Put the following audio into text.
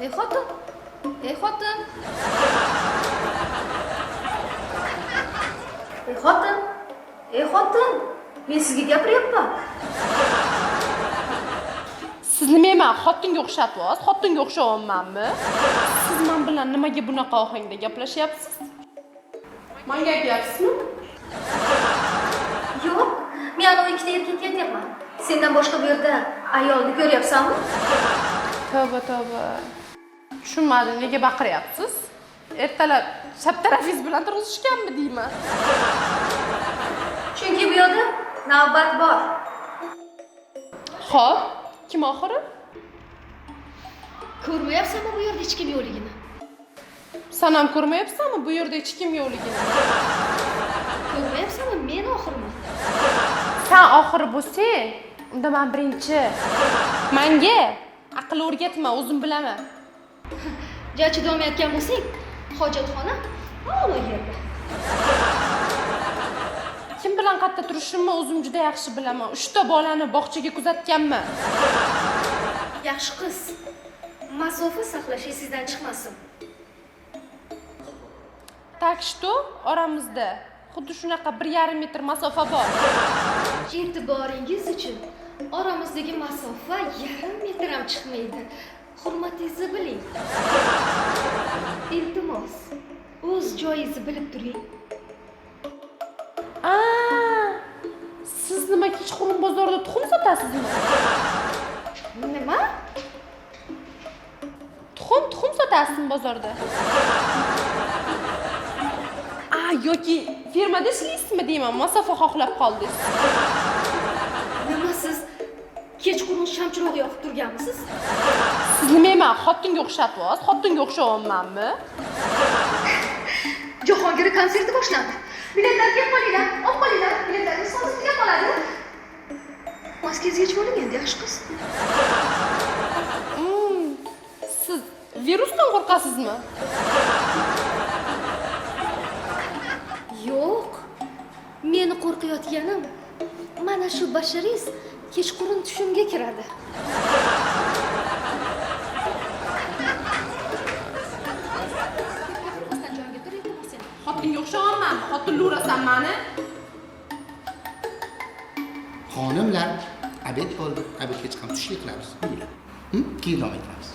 Ey xotin. Ey xotin. Ey xotin. Ey xotin. Men sizga gapiryapman. Sizni men xotinga o'xshatyapsiz, xotinga o'xshayapmanmi? Siz men bilan nimaga bunaqa ohangda gaplashyapsiz? Menga aytyapsizmi? Yo'q, men anavi ikkita erkakka aytyapman. Sendan boshqa bu yerda ayolni ko'ryapsanmi? Tavba. Tushunmadim, nega baqiryapsiz? Ertalab chap tarafingiz bilan turishganmi deyman? Chunki bu yerda navbat bor. Xo'p, kim oxiri? Ko'rmayapsanmi bu yerda hech kim yo'qligini? Sen ham ko'rmayapsanmi bu yerda hech kim yo'qligini? Ko'rmayapsanmi men oxirman? Sen oxiri bo'lsang, unda men birinchi. Menga aql o'rgatma, o'zim bilaman. Jachi davom etgan bo'lsang, hojatxona a'lo yerda. Kim bilan qayerda turishimni o'zim juda yaxshi bilaman. 3 ta bolani bog'chaga kuzatganman. Yaxshi qiz. Masofa saqlash esingizdan chiqmasin. Так что oramizda xuddi shunaqa 1,5 metr masofa bor. E'tiboringiz uchun oramizdagi masofa 1,5 metr ham chiqmaydi. Hurmatingizni biling. Iltimos, o'z joyingizni bilib turing. Siz nima kechqurun bozorda tuxum sotasizmi? Nima? Tuxum sotasizmi bozorda? Yoki firmada ishlaysizmi deyman, masofa xohlab qoldingiz. Nima siz kechqurun shamchiroq yoqib turganmisiz? Sizni men xotinga o'xshatyapsiz, xotinga o'xshayapmanmi? Jahongir konserti boshlandi. Biletlarga kelib qolinglar, olib qolinglar. Biletlarni sotishga qoladi. Maskangizga yechib oling endi, yaxshi qiz. Siz virusdan qo'rqasizmi? Yo'q. Meni qo'rqayotganim mana shu basharingiz kechqurun tushimga kiradi. Xotinga o'xshayapmanmi? Xotinga urasan meni? Xonimlar, obed bo'ldi. Obedga chiqamiz, tushlik qilamiz. Buyuring. Keyin davom etamiz.